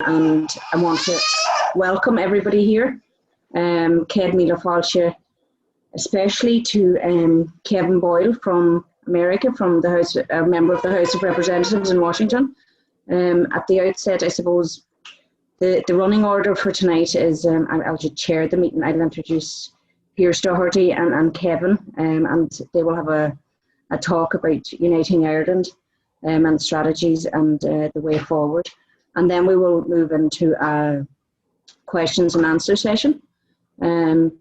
and I want to welcome everybody here. Céad míle fáilte, especially to Kevin Boyle from America, from the House, a member of the House of Representatives in Washington. At the outset, I suppose the running order for tonight is I'll just chair the meeting. I'll introduce Pearse, Doherty and Kevin, and they will have a talk about uniting Ireland and strategies and the way forward. And then we will move into a questions and answer session. And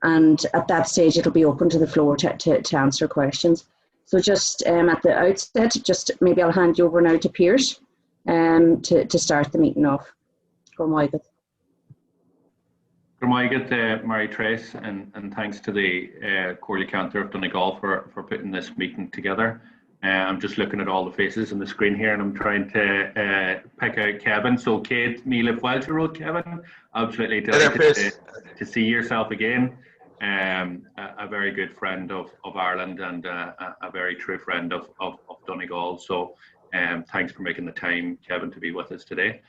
at that stage, it'll be open to the floor to answer questions. So just at the outset, just maybe I'll hand you over now to Pearse to start the meeting off. Go Michael. Mary Trace, and thanks to the Corley Cantor of Donegal for putting this meeting together. I'm just looking at all the faces on the screen here, and I'm trying to pick out Kevin. So Céad míle fáilte, Kevin. Absolutely delighted to see yourself again. A very good friend of Ireland and a very true friend of Donegal. So thanks for making the time, Kevin, to be with us today.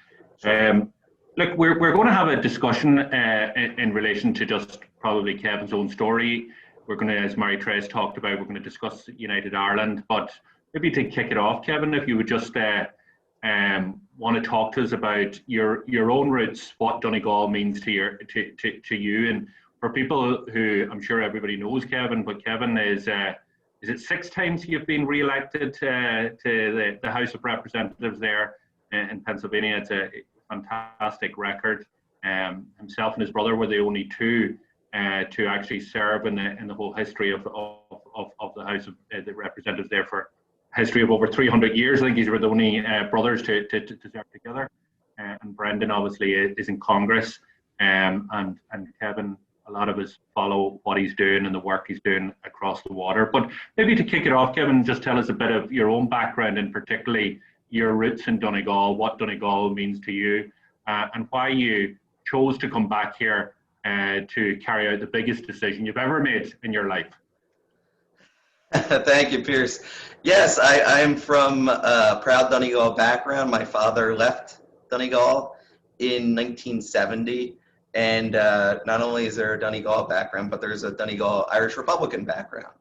Look, we're going to have a discussion in relation to just probably Kevin's own story. We're going to, as Mary Trace talked about, we're going to discuss United Ireland. But maybe to kick it off, Kevin, if you would just want to talk to us about your own roots, what Donegal means to you, and for people who, I'm sure everybody knows Kevin, but Kevin is it 6 times you've been re-elected to the House of Representatives there in Pennsylvania. It's a fantastic record. Himself and his brother were the only 2 to actually serve in the whole history of the House of the Representatives there for a history of over 300 years. I think these were the only brothers to serve together. And Brendan obviously is in Congress, and Kevin, a lot of us follow what he's doing and the work he's doing across the water. But maybe to kick it off, Kevin, just tell us a bit of your own background, and particularly your roots in Donegal, what Donegal means to you, and why you chose to come back here to carry out the biggest decision you've ever made in your life. Thank you, Pearse. Yes, I'm from a proud Donegal background. My father left Donegal in 1970, and not only is there a Donegal background, but there's a Donegal Irish Republican background.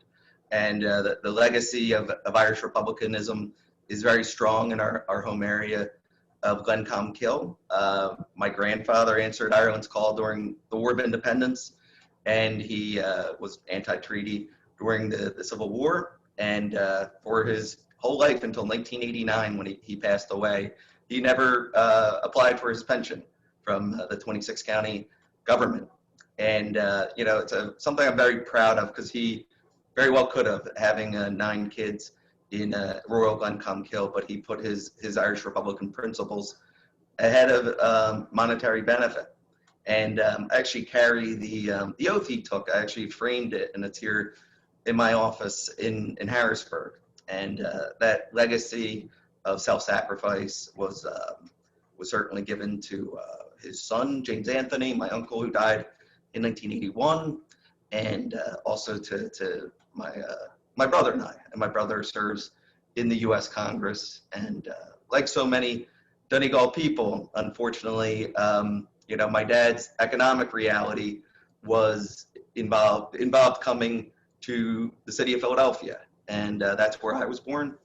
And the legacy of Irish Republicanism is very strong in our home area of Glencombe-Kill. My grandfather answered Ireland's call during the War of Independence, and he was anti-treaty during the Civil War. And for his whole life until 1989, when he passed away, he never applied for his pension from the 26 county government. And you know, it's something I'm very proud of, because he very well could have, having 9 kids in rural Glencombe-Kill, but he put his Irish Republican principles ahead of monetary benefit. And I actually carry the oath he took. I actually framed it, and it's here in my office in Harrisburg. And that legacy of self-sacrifice was certainly given to his son, James Anthony, my uncle, who died in 1981, and also to my brother and I. And my brother serves in the U.S. Congress. And like so many Donegal people, unfortunately, you know, my dad's economic reality was involved coming to the city of Philadelphia. And that's where I was born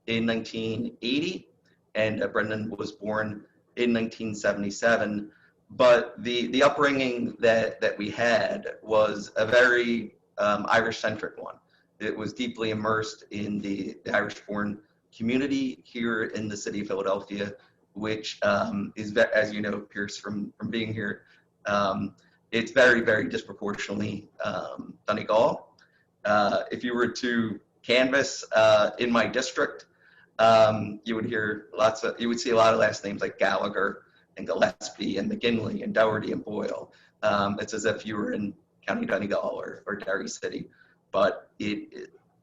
in 1980. And Brendan was born in 1977. But the upbringing that we had was a very Irish-centric one. It was deeply immersed in the Irish-born community here in the city of Philadelphia, which is, as you know, Pearse, from being here, it's very, very disproportionately Donegal. If you were to canvass in my district, you would see a lot of last names like Gallagher and Gillespie and McGinley and Doherty and Boyle. It's as if you were in County Donegal or Derry City. But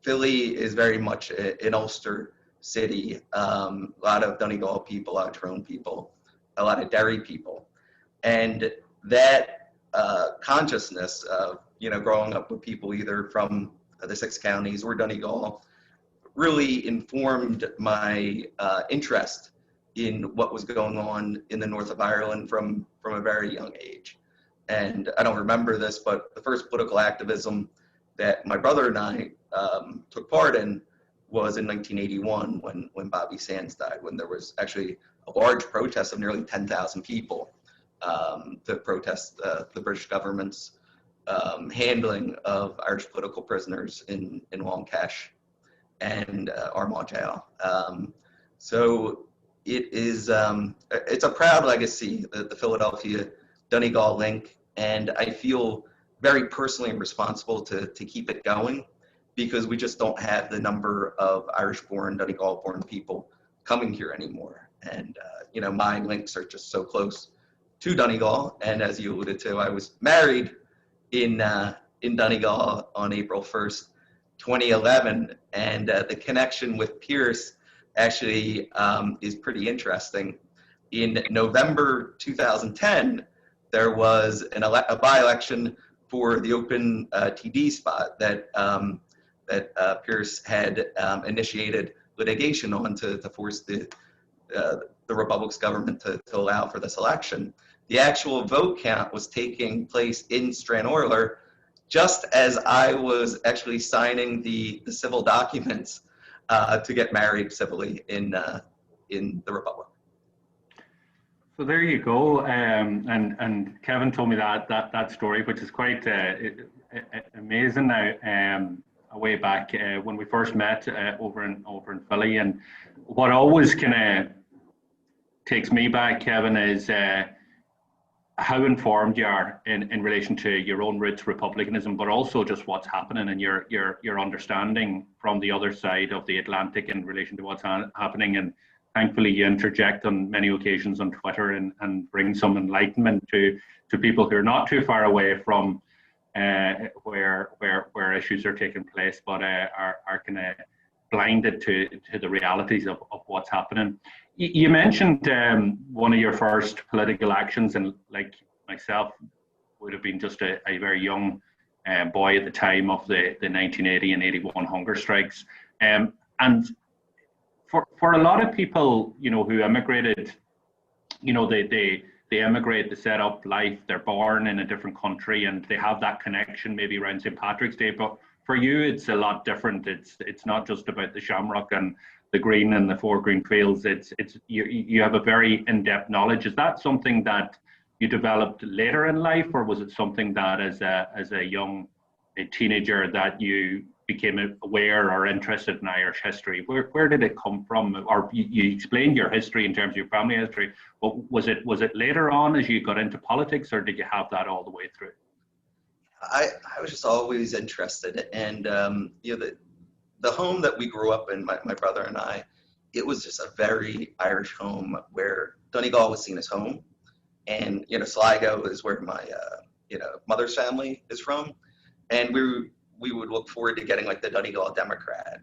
Philly is very much an Ulster city. A lot of Donegal people, a lot of Tyrone people, a lot of Derry people. And that consciousness of, you know, growing up with people either from the 6 counties or Donegal really informed my interest in what was going on in the north of Ireland from a very young age. And I don't remember this, but the first political activism that my brother and I took part in was in 1981 when Bobby Sands died, when there was actually a large protest of nearly 10,000 people to protest the British government's handling of Irish political prisoners in Longcash and Armagh Jail. So it is, it's a proud legacy, the Philadelphia Donegal link, and I feel very personally responsible to keep it going, because we just don't have the number of Irish-born, Donegal-born people coming here anymore. And you know, my links are just so close to Donegal, and as you alluded to, I was married in Donegal on April 1st, 2011, and the connection with Pearse actually is pretty interesting. In November 2010, there was a by-election for the open TD spot that Pearse had initiated litigation on to force the Republic's government to allow for this election. The actual vote count was taking place in Stranorlar just as I was actually signing the civil documents to get married civilly in the Republic. So there you go, and Kevin told me that story, which is quite amazing now. Way back when we first met over in Philly, and what always kind of takes me back, Kevin, is how informed you are in relation to your own roots republicanism, but also just what's happening and your understanding from the other side of the Atlantic in relation to what's happening. And thankfully you interject on many occasions on Twitter and bring some enlightenment to people who are not too far away from where issues are taking place, but are kind of blinded to the realities of what's happening. You mentioned one of your first political actions, and like myself, would have been just a very young boy at the time of the 1980 and 81 hunger strikes. And for a lot of people, you know, who emigrated, you know, they emigrate, they set up life, they're born in a different country, and they have that connection maybe around St. Patrick's Day. But for you, it's a lot different. It's not just about the shamrock and the green and the four green fields. It's you have a very in-depth knowledge. Is that something that you developed later in life, or was it something that as a teenager that you became aware or interested in Irish history? Where did it come from? Or you explained your history in terms of your family history, but was it later on as you got into politics, or did you have that all the way through? I was just always interested, and you know, the home that we grew up in, my brother and I, it was just a very Irish home where Donegal was seen as home, and you know, Sligo is where my you know, mother's family is from, and we would look forward to getting like the Donegal Democrat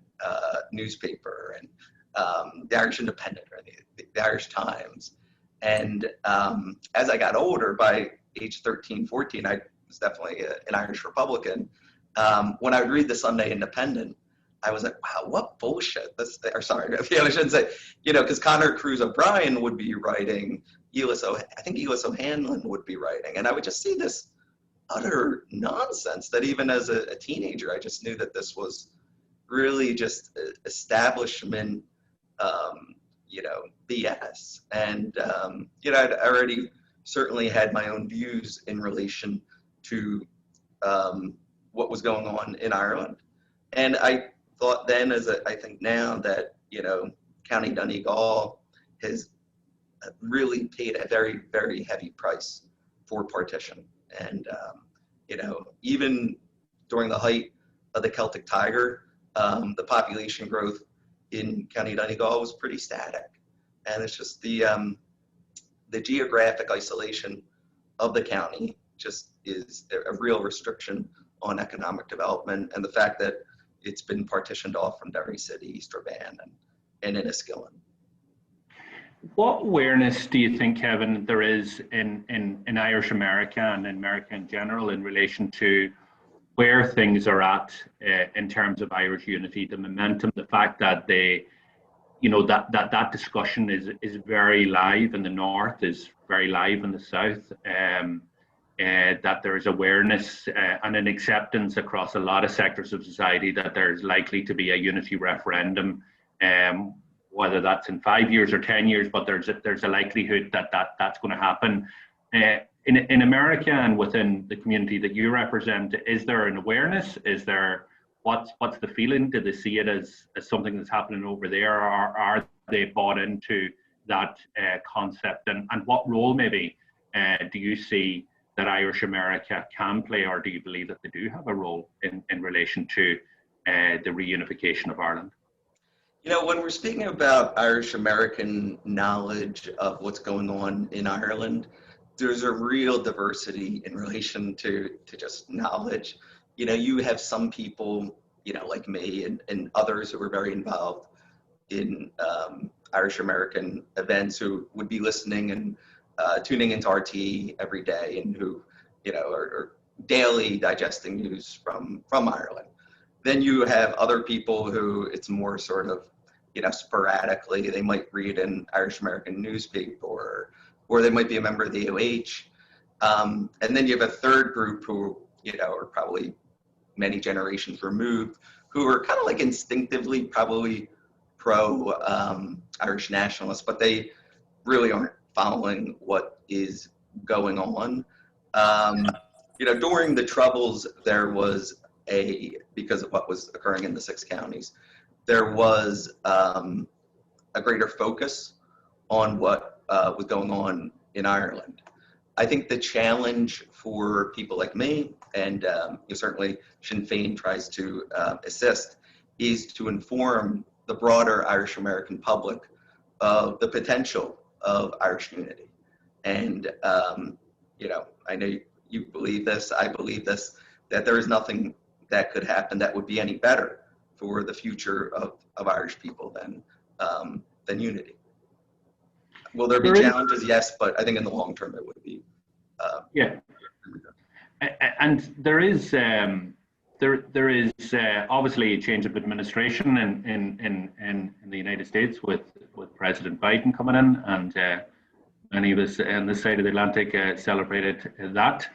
newspaper and the Irish Independent or the Irish Times. And as I got older, by age 13, 14, I was definitely an Irish Republican. When I would read the Sunday Independent, I was like, wow, what bullshit. Or sorry, I shouldn't say, you know, because Conor Cruz O'Brien would be writing, I think Elis O'Hanlon would be writing, and I would just see this utter nonsense that even as a teenager, I just knew that this was really just establishment, you know, BS. And, you know, I'd already certainly had my own views in relation to what was going on in Ireland. And I thought then, as I think now, that, you know, County Donegal has really paid a very, very heavy price for partition. And, you know, even during the height of the Celtic Tiger, the population growth in County Donegal was pretty static. And it's just the geographic isolation of the county just is a real restriction on economic development, and the fact that it's been partitioned off from Derry City, Strabane, and Enniskillen. What awareness do you think, Kevin, there is in Irish America and in America in general in relation to where things are at in terms of Irish unity, the momentum, the fact that you know, that discussion is very live in the north, is very live in the south. That there is awareness and an acceptance across a lot of sectors of society that there's likely to be a unity referendum, whether that's in 5 years or 10 years, but there's a likelihood that's going to happen. In America and within the community that you represent, is there an awareness? Is there, what's the feeling? Do they see it as something that's happening over there, or are they bought into that concept? And what role maybe do you see that Irish America can play, or do you believe that they do have a role in relation to the reunification of Ireland? You know, when we're speaking about Irish American knowledge of what's going on in Ireland, there's a real diversity in relation to just knowledge. You know, you have some people, you know, like me and others who are very involved in Irish American events, who would be listening and tuning into RT every day, and who, you know, are daily digesting news from Ireland. Then you have other people who it's more sort of, you know, sporadically. They might read an Irish American newspaper, or they might be a member of the OH. And then you have a third group who, you know, are probably many generations removed, who are kind of like instinctively probably pro Irish nationalists, but they really aren't following what is going on. You know, during the Troubles, there was because of what was occurring in the 6 counties, there was a greater focus on what was going on in Ireland. I think the challenge for people like me, and certainly Sinn Féin tries to assist, is to inform the broader Irish American public of the potential of Irish unity. And, you know, I know you believe this, I believe this, that there is nothing that could happen that would be any better for the future of Irish people than unity. Will there be challenges? Yes, but I think in the long term it would be. Yeah, and there is obviously a change of administration in the United States with President Biden coming in, and he was on this side of the Atlantic celebrated that.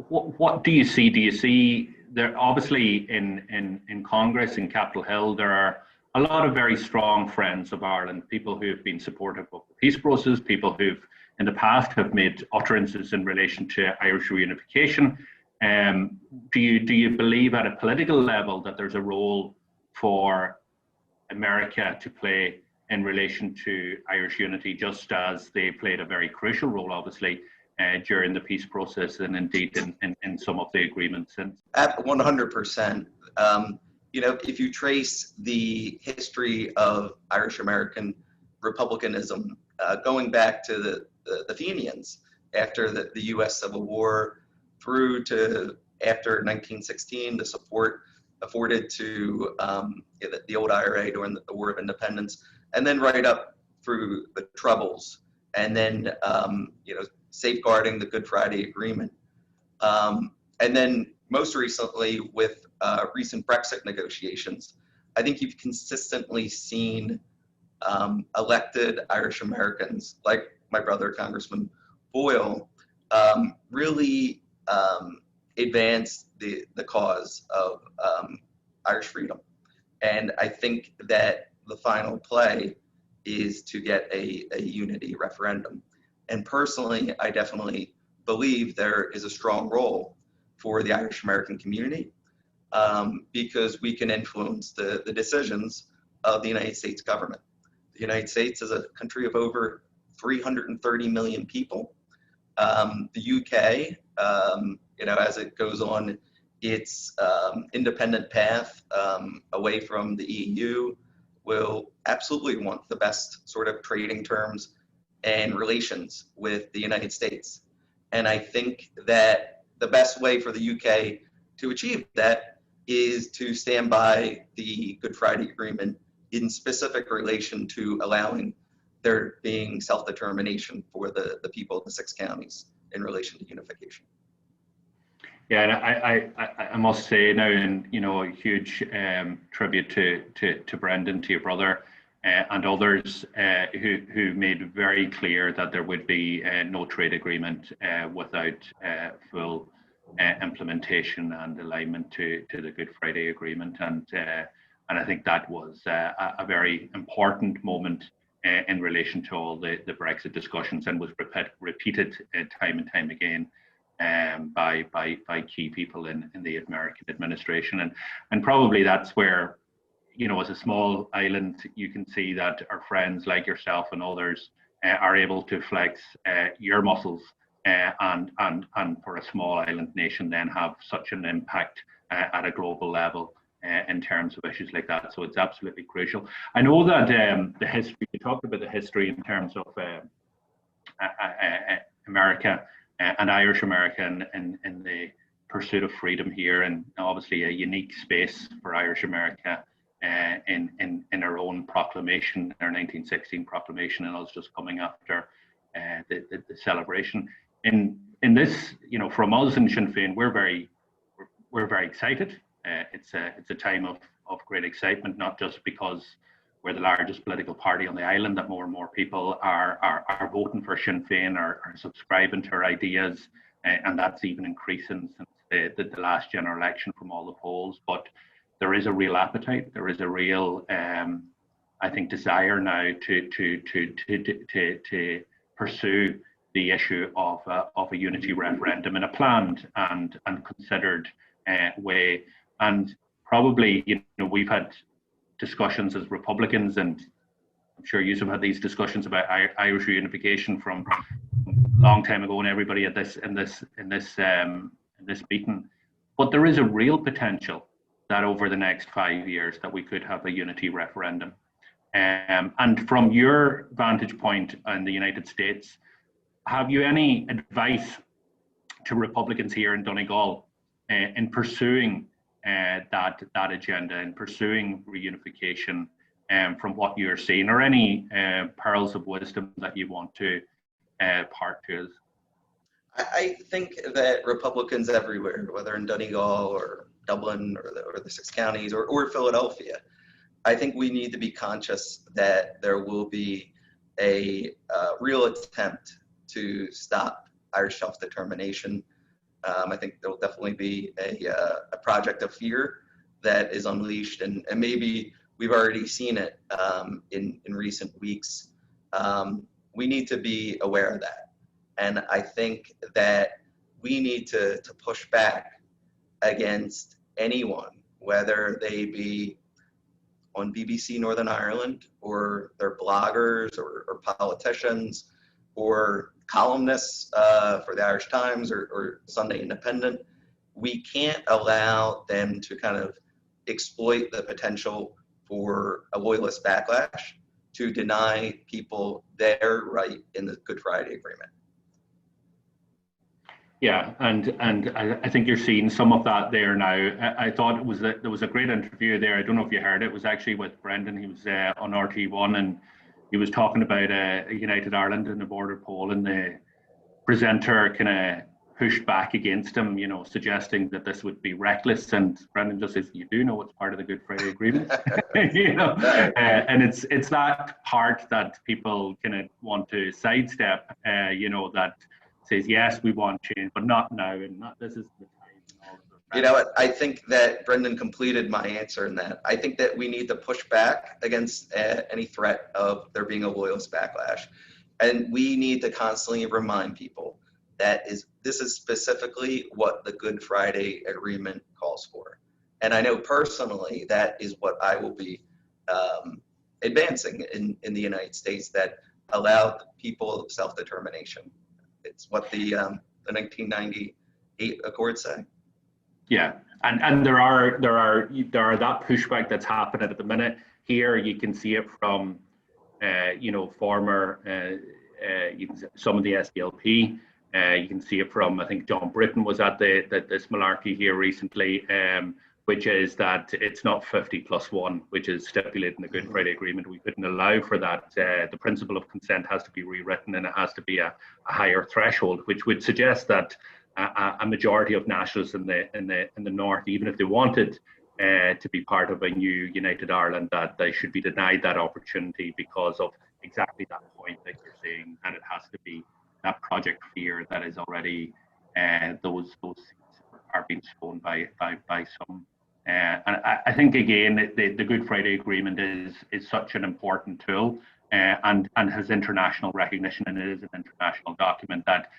What do you see? Do you see there, obviously in Congress, in Capitol Hill, there are a lot of very strong friends of Ireland, people who have been supportive of the peace process, people who've in the past have made utterances in relation to Irish reunification. Do you believe at a political level that there's a role for America to play in relation to Irish unity, just as they played a very crucial role, obviously, during the peace process and indeed in some of the agreements? At 100%. You know, if you trace the history of Irish American republicanism, going back to the Fenians after the U.S. Civil War, through to after 1916, the support afforded to the old IRA during the War of Independence, and then right up through the Troubles, and then you know, safeguarding the Good Friday Agreement, and then most recently with recent Brexit negotiations. I think you've consistently seen elected Irish Americans, like my brother, Congressman Boyle, really advance the cause of Irish freedom. And I think that the final play is to get a unity referendum. And personally, I definitely believe there is a strong role for the Irish American community, because we can influence the decisions of the United States government. The United States is a country of over 330 million people. The UK, you know, as it goes on its independent path away from the EU, will absolutely want the best sort of trading terms and relations with the United States. And I think that the best way for the UK to achieve that is to stand by the Good Friday Agreement in specific relation to allowing there being self-determination for the people of the 6 counties in relation to unification. Yeah, and I must say now, and a huge tribute to Brendan, to your brother, and others who made it very clear that there would be no trade agreement without full implementation and alignment to the Good Friday Agreement, and I think that was a very important moment in relation to all the Brexit discussions, and was repeated time and time again by key people in the American administration, and probably that's where, as a small island, you can see that our friends like yourself and others are able to flex your muscles, and for a small island nation then have such an impact at a global level in terms of issues like that. So it's absolutely crucial. I know that the history, you talked about the history in terms of America and Irish America in the pursuit of freedom here, and obviously a unique space for Irish America in our own proclamation, our 1916 proclamation, and us just coming after the celebration. In this, from us in Sinn Féin, we're very excited. It's a time of great excitement, not just because we're the largest political party on the island, that more and more people are voting for Sinn Féin, are subscribing to our ideas, and that's even increasing since the last general election from all the polls. But there is a real appetite. There is a real, I think, desire now to pursue the issue of a unity referendum in a planned and considered way. And probably, we've had discussions as Republicans, and I'm sure you have had these discussions about Irish reunification from a long time ago, and everybody at in this meeting. But there is a real potential that over the next 5 years that we could have a unity referendum. And from your vantage point in the United States, have you any advice to Republicans here in Donegal in pursuing that agenda, and pursuing reunification, from what you're seeing, or any pearls of wisdom that you want to part to us? I think that Republicans everywhere, whether in Donegal or Dublin or the six counties or Philadelphia, I think we need to be conscious that there will be a real attempt to stop Irish self-determination. I think there will definitely be a project of fear that is unleashed, and maybe we've already seen it in recent weeks. We need to be aware of that. And I think that we need to push back against anyone, whether they be on BBC Northern Ireland, or they're bloggers or politicians or columnists for the Irish Times or Sunday Independent. We can't allow them to kind of exploit the potential for a loyalist backlash to deny people their right in the Good Friday Agreement. Yeah, and I think you're seeing some of that there now. I thought there was a great interview there. I don't know if you heard it. It was actually with Brendan. He was on RT1, and he was talking about United Ireland and the border poll, and the presenter kind of pushed back against him, suggesting that this would be reckless. And Brendan just says, "You do know it's part of the Good Friday Agreement," and it's that part that people kind of want to sidestep, that says, yes, we want change, but not now, and not this is the time. You know what? I think that Brendan completed my answer in that. I think that we need to push back against any threat of there being a loyalist backlash. And we need to constantly remind people that this is specifically what the Good Friday Agreement calls for. And I know personally that is what I will be advancing in the United States, that allow people self-determination. It's what the 1998 Accords say. Yeah, and there are that pushback that's happening at the minute. Here you can see it from former some of the SDLP. You can see it from, I think John Britton was at this malarkey here recently, which is that it's not 50+1, which is stipulated in the Good Friday Agreement. We couldn't allow for that. The principle of consent has to be rewritten, and it has to be a higher threshold, which would suggest that a majority of nationalists in the north, even if they wanted to be part of a new United Ireland, that they should be denied that opportunity because of exactly that point that you're saying, and it has to be that project fear that is already those seats are being shown by some. And I think again the Good Friday Agreement is such an important tool and has international recognition, and it is an international document that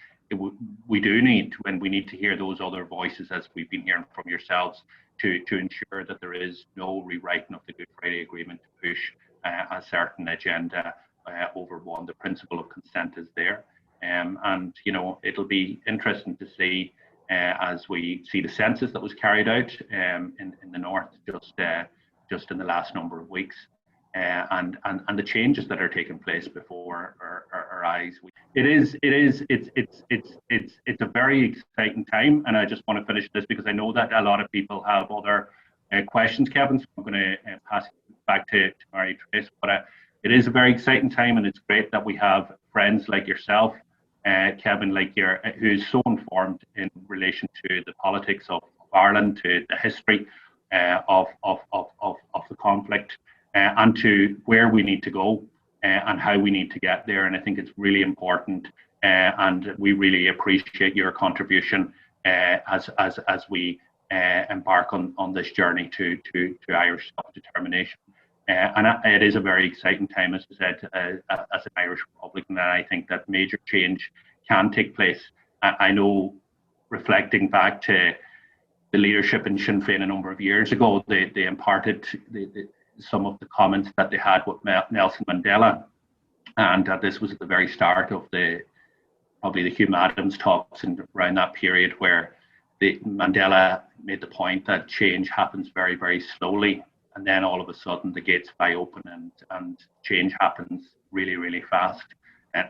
we do need, when we need to hear those other voices, as we've been hearing from yourselves, to ensure that there is no rewriting of the Good Friday Agreement to push a certain agenda over one. The principle of consent is there, and it'll be interesting to see as we see the census that was carried out in the north just in the last number of weeks. And the changes that are taking place before our eyes. It's a very exciting time, and I just want to finish this because I know that a lot of people have other questions, Kevin. So I'm going to pass it back to Mary Trace. But it is a very exciting time, and it's great that we have friends like yourself, Kevin, who's so informed in relation to the politics of Ireland, to the history of the conflict. And to where we need to go and how we need to get there. And I think it's really important, and we really appreciate your contribution as we embark on this journey to Irish self-determination. And it is a very exciting time, as I said, as an Irish Republican, and I think that major change can take place. I know, reflecting back to the leadership in Sinn Féin a number of years ago, they imparted some of the comments that they had with Nelson Mandela, and this was at the very start of probably the Hume Adams talks, and around that period where Mandela made the point that change happens very, very slowly, and then all of a sudden the gates fly open and change happens really, really fast.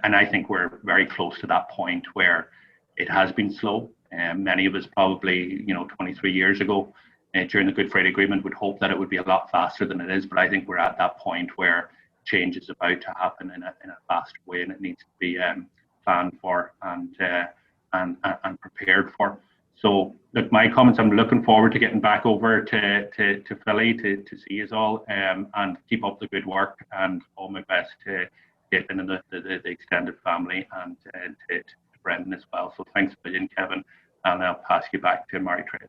And I think we're very close to that point where it has been slow. Many of us probably, 23 years ago, during the Good Friday Agreement, would hope that it would be a lot faster than it is, but I think we're at that point where change is about to happen in a faster way, and it needs to be planned for and prepared for. So, look, my comments, I'm looking forward to getting back over to Philly to see you all, and keep up the good work, and all my best to Caitlin and the extended family, and to Brendan as well. So thanks a million, Kevin, and I'll pass you back to Mary Trace.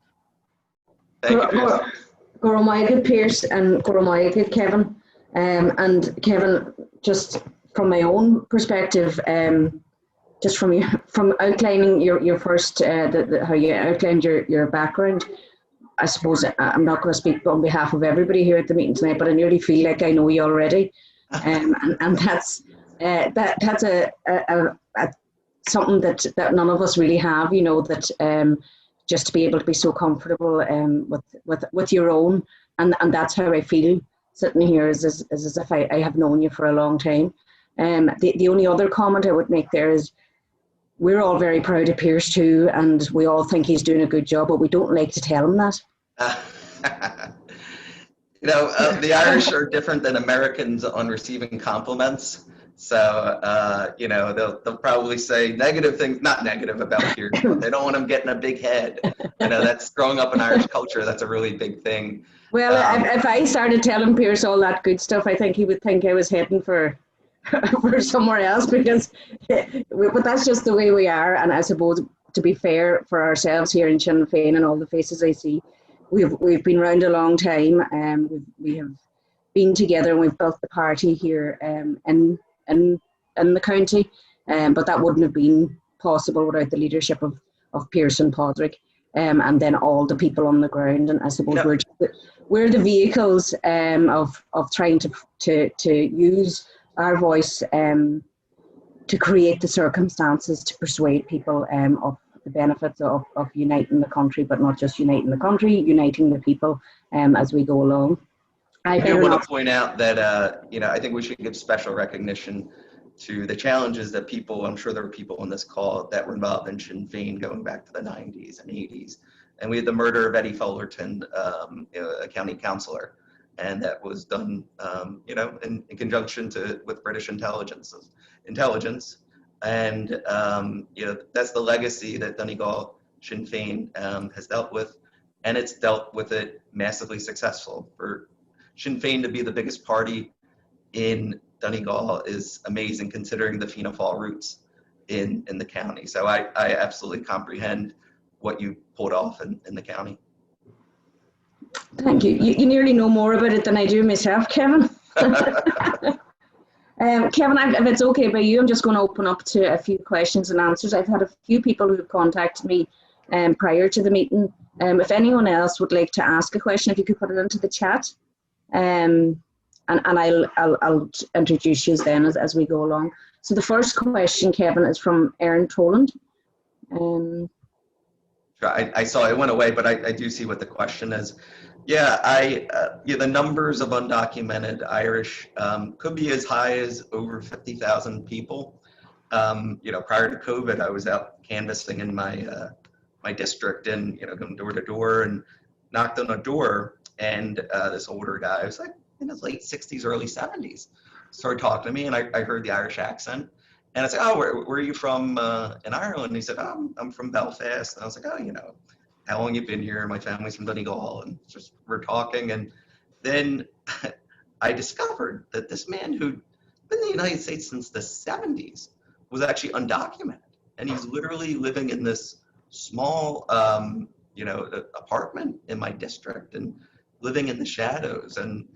Thank you, Pearse. Pearse and Goromaiga, Kevin. And Kevin, just from my own perspective, just from outlining your first, how you outlined your background, I suppose I'm not going to speak on behalf of everybody here at the meeting tonight, but I nearly feel like I know you already, and that's something that none of us really have, that. Just to be able to be so comfortable with your own, and that's how I feel sitting here, as if I have known you for a long time. The only other comment I would make there is we're all very proud of Pearse too, and we all think he's doing a good job, but we don't like to tell him that. The Irish are different than Americans on receiving compliments. So, they'll probably say negative things, not negative about Pearse, but they don't want him getting a big head. That's growing up in Irish culture. That's a really big thing. Well, if I started telling Pearse all that good stuff, I think he would think I was heading for somewhere else, but that's just the way we are. And I suppose, to be fair for ourselves here in Sinn Féin and all the faces I see, we've been around a long time, and we have been together, and we've built the party here in the county, but that wouldn't have been possible without the leadership of Pearse and Padraig, and then all the people on the ground. And I suppose we're the vehicles of trying to use our voice to create the circumstances to persuade people of the benefits of uniting the country, but not just uniting the country, uniting the people as we go along. I do want to point out that, I think we should give special recognition to the challenges that I'm sure there were people on this call that were involved in Sinn Féin going back to the 90s and 80s. And we had the murder of Eddie Fullerton, a county councillor, and that was done, in conjunction with British intelligence. And, that's the legacy that Donegal Sinn Féin has dealt with, and it's dealt with it massively successful. For Sinn Féin to be the biggest party in Donegal is amazing, considering the Fianna Fáil roots in the county. So I absolutely comprehend what you pulled off in the county. Thank you. You nearly know more about it than I do myself, Kevin. Kevin, if it's okay by you, I'm just going to open up to a few questions and answers. I've had a few people who've contacted me prior to the meeting. If anyone else would like to ask a question, if you could put it into the chat, and I'll introduce you then as we go along. So the first question, Kevin, is from Aaron Toland. Sure, I saw it went away, but I do see what the question is. Yeah, the numbers of undocumented Irish could be as high as over 50,000 people. Prior to COVID, I was out canvassing in my my district and going door to door and knocked on a door, and this older guy, was like in his late 60s, early 70s, started talking to me, and I heard the Irish accent. And I said, oh, where are you from in Ireland? And he said, oh, I'm from Belfast. And I was like, oh, how long you been here? My family's from Donegal. And just we're talking. And then I discovered that this man who'd been in the United States since the 70s was actually undocumented. And he's literally living in this small, apartment in my district and living in the shadows. And,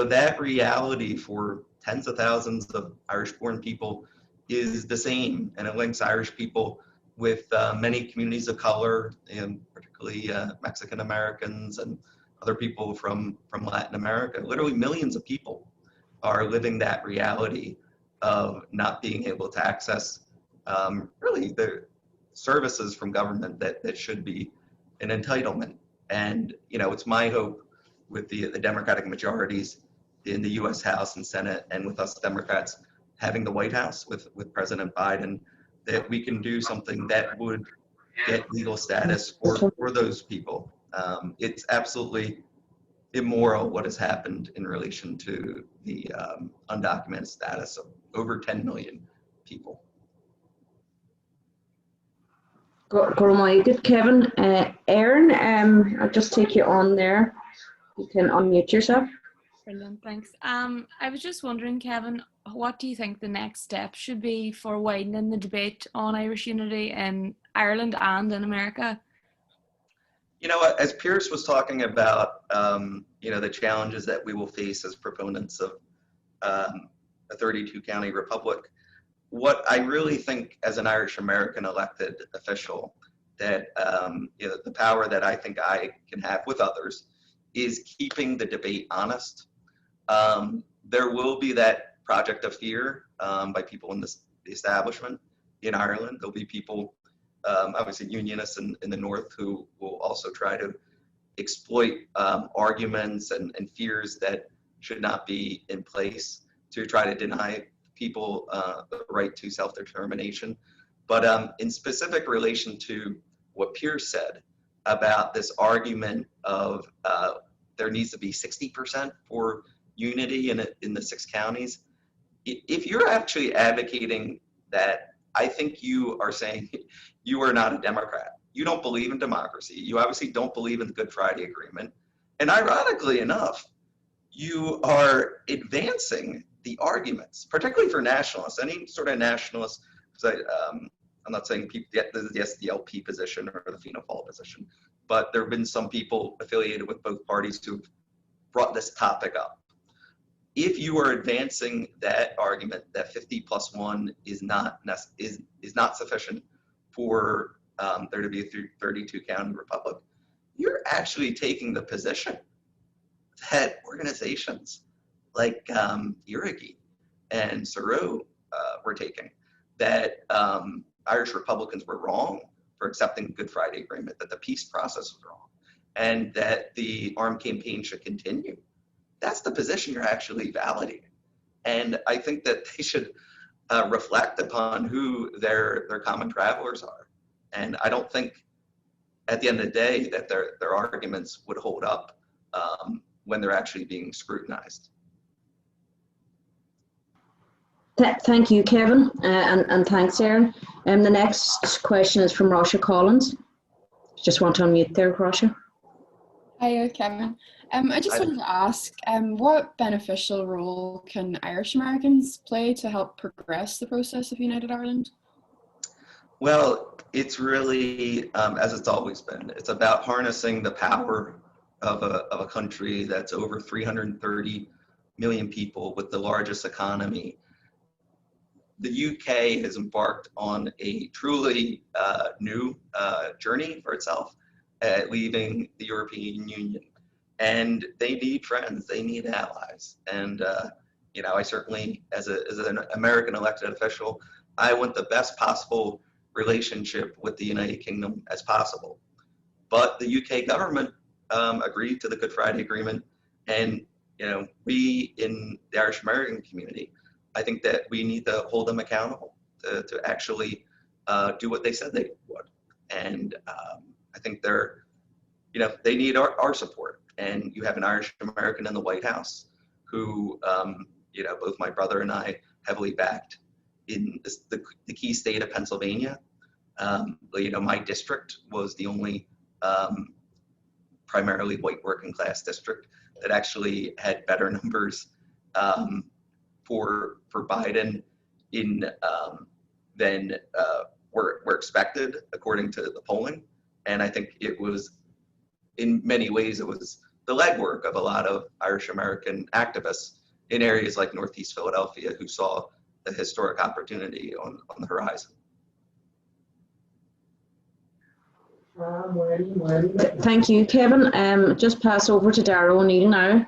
that reality for tens of thousands of Irish-born people is the same, and it links Irish people with many communities of color, and particularly Mexican Americans and other people from Latin America. Literally millions of people are living that reality of not being able to access really the services from government that should be an entitlement. And it's my hope with the Democratic majorities in the U.S. House and Senate, and with us Democrats having the White House with President Biden, that we can do something that would get legal status for those people. It's absolutely immoral what has happened in relation to the undocumented status of over 10 million people. Good, Kevin. Aaron, I'll just take you on there. You can unmute yourself. Brilliant, thanks. I was just wondering, Kevin, what do you think the next step should be for widening the debate on Irish unity in Ireland and in America? As Pearse was talking about, the challenges that we will face as proponents of a 32-county republic, what I really think as an Irish American elected official, that the power that I think I can have with others is keeping the debate honest. There will be that project of fear by people in the establishment in Ireland. There'll be people, obviously unionists in the North, who will also try to exploit arguments and fears that should not be in place to try to deny people the right to self-determination. But in specific relation to what Pearse said about this argument of there needs to be 60% for unity in the 6 counties, if you're actually advocating that, I think you are saying you are not a Democrat. You don't believe in democracy. You obviously don't believe in the Good Friday Agreement. And ironically enough, you are advancing the arguments, particularly for nationalists, any sort of nationalists, because I'm not saying people, yes, the LP position or the Fianna Fáil position, but there have been some people affiliated with both parties who've brought this topic up. If you are advancing that argument that 50+1 is not sufficient for there to be a 32-county republic, you're actually taking the position that organizations like Irrigate and Soro were taking, that Irish Republicans were wrong for accepting the Good Friday Agreement, that the peace process was wrong, and that the armed campaign should continue. That's the position you're actually validating. And I think that they should reflect upon who their common travelers are. And I don't think at the end of the day that their arguments would hold up when they're actually being scrutinized. Thank you, Kevin, and thanks, Aaron. The next question is from Rasha Collins. Just want to unmute there, Crusher. Hi, Kevin. I just wanted to ask, what beneficial role can Irish Americans play to help progress the process of United Ireland? Well, it's really, as it's always been, it's about harnessing the power of a country that's over 330 million people with the largest economy. The UK has embarked on a truly new journey for itself, leaving the European Union. And they need friends, they need allies. And, you know, I certainly, as an American elected official, I want the best possible relationship with the United Kingdom as possible. But the UK government agreed to the Good Friday Agreement, and you know, we in the Irish American community, I think that we need to hold them accountable to actually do what they said they would. And I think they're, you know, they need our support. And you have an Irish American in the White House who, you know, both my brother and I heavily backed in the key state of Pennsylvania. You know, my district was the only primarily white working class district that actually had better numbers for Biden in than were expected according to the polling. And I think it was, in many ways, it was the legwork of a lot of Irish American activists in areas like Northeast Philadelphia who saw the historic opportunity on the horizon. Thank you, Kevin. Just pass over to Darragh O'Neill now.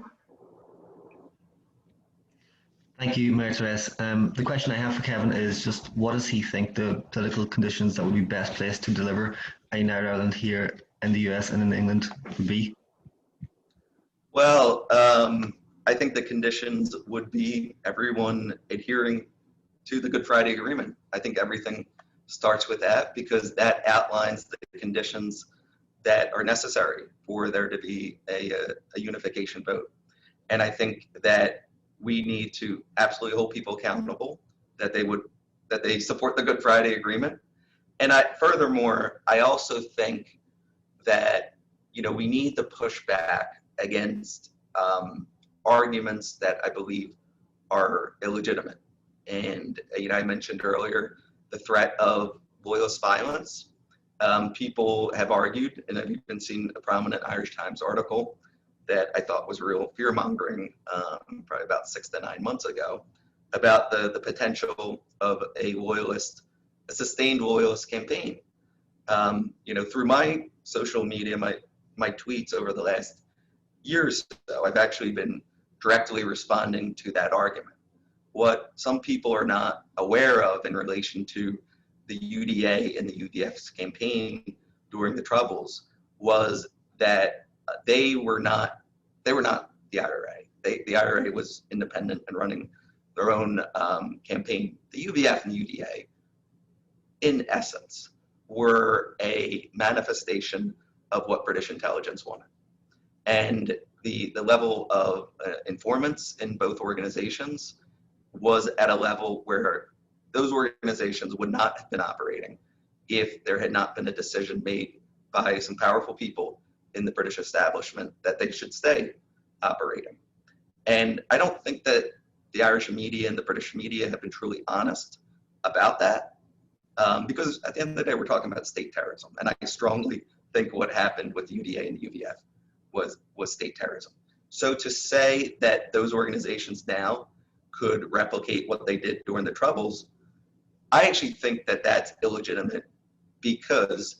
Thank you, Mayor Therese. The question I have for Kevin is just what does he think the political conditions that would be best placed to deliver a United Ireland here in the US and in England would be? Well, I think the conditions would be everyone adhering to the Good Friday Agreement. I think everything starts with that because that outlines the conditions that are necessary for there to be a unification vote. And I think that we need to absolutely hold people accountable that they support the Good Friday Agreement. And furthermore, I also think that, you know, we need to push back against arguments that I believe are illegitimate. And, you know, I mentioned earlier the threat of Boyle's violence. People have argued, and I've even seen a prominent Irish Times article that I thought was real fear-mongering probably about 6 to 9 months ago about the potential of a sustained loyalist campaign. You know, through my social media, my tweets over the last year or so, I've actually been directly responding to that argument. What some people are not aware of in relation to the UDA and the UDF's campaign during the Troubles was that they were not the IRA. The IRA was independent and running their own campaign. The UVF and the UDA, in essence, were a manifestation of what British intelligence wanted. And the level of informants in both organizations was at a level where those organizations would not have been operating if there had not been a decision made by some powerful people in the British establishment that they should stay operating. And I don't think that the Irish media and the British media have been truly honest about that, because at the end of the day, we're talking about state terrorism. And I strongly think what happened with the UDA and the UVF was state terrorism. So to say that those organizations now could replicate what they did during the Troubles, I actually think that that's illegitimate because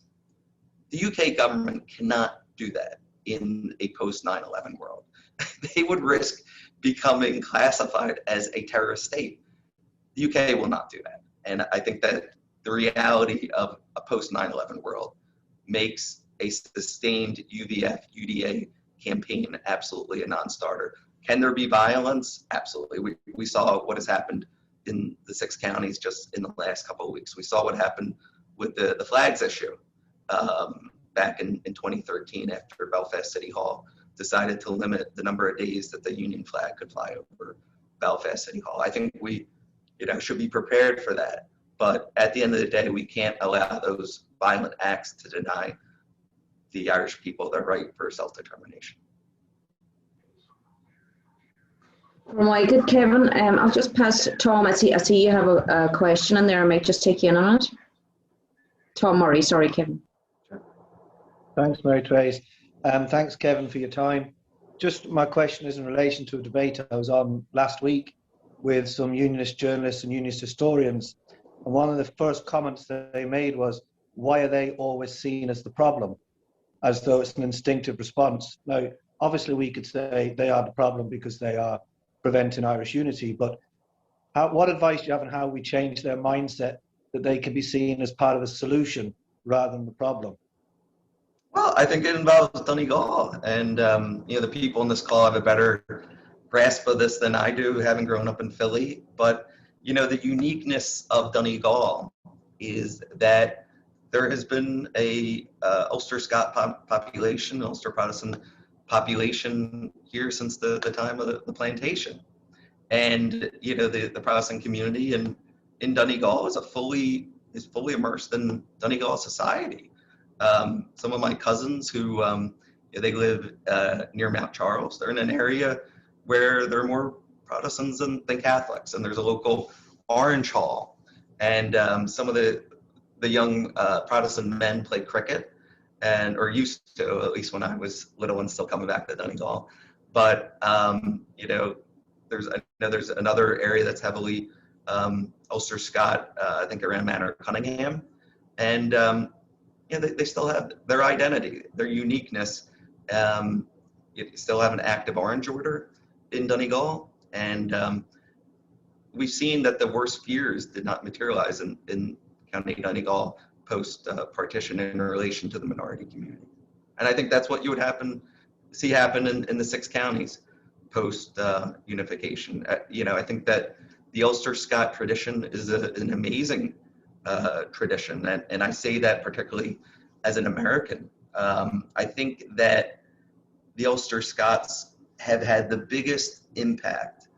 the UK government cannot do that in a post 9/11 world. They would risk becoming classified as a terrorist state. The UK will not do that. And I think that the reality of a post 9/11 world makes a sustained UVF, UDA campaign absolutely a non-starter. Can there be violence? Absolutely. We saw what has happened in the 6 counties just in the last couple of weeks. We saw what happened with the flags issue back in 2013 after Belfast City Hall decided to limit the number of days that the Union flag could fly over Belfast City Hall. I think we, you know, should be prepared for that. But at the end of the day, we can't allow those violent acts to deny the Irish people their right for self-determination. From Wicked, Kevin, I'll just pass Tom. I see you have a question in there. I might just take you in on it. Tom Murray, sorry, Kevin. Thanks, Mary-Therese. Thanks, Kevin, for your time. Just my question is in relation to a debate I was on last week with some unionist journalists and unionist historians. And one of the first comments that they made was, why are they always seen as the problem? As though it's an instinctive response. Now, obviously we could say they are the problem because they are preventing Irish unity, but what advice do you have on how we change their mindset that they can be seen as part of the solution rather than the problem? Well, I think it involves Donegal, and the people in this call have a better grasp of this than I do, having grown up in Philly. But the uniqueness of Donegal is that there has been a Ulster Scot population, Ulster Protestant population here since the time of the plantation, and the Protestant community in Donegal is fully immersed in Donegal society. Some of my cousins who they live near Mount Charles, they're in an area where there are more Protestants than Catholics, and there's a local Orange Hall, and some of the young Protestant men play cricket, or used to, at least when I was little and still coming back to Donegal. But there's another area that's heavily Ulster Scot, I think around Manor Cunningham, and they still have their identity, their uniqueness. You still have an active Orange Order in Donegal, and we've seen that the worst fears did not materialize in County Donegal post-partition in relation to the minority community. And I think that's what you would see happen in the 6 counties post-unification. I think that the Ulster Scot tradition is an amazing tradition, and I say that particularly as an American. I think that the Ulster Scots have had the biggest impact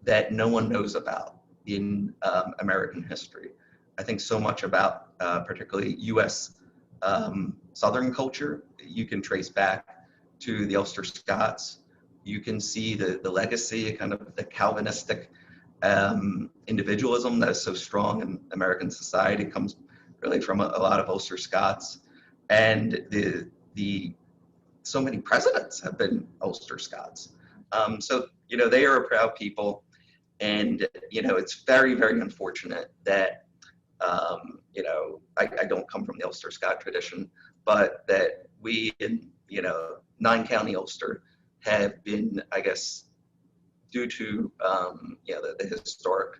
that no one knows about in American history. I think so much about particularly U.S. Southern culture you can trace back to the Ulster Scots. You can see the legacy, kind of the Calvinistic individualism that is so strong in American society comes really from a lot of Ulster Scots, and so many presidents have been Ulster Scots. So they are a proud people, and it's very, very unfortunate that I don't come from the Ulster Scot tradition, but that we in 9 County Ulster have been, I guess, due to the historic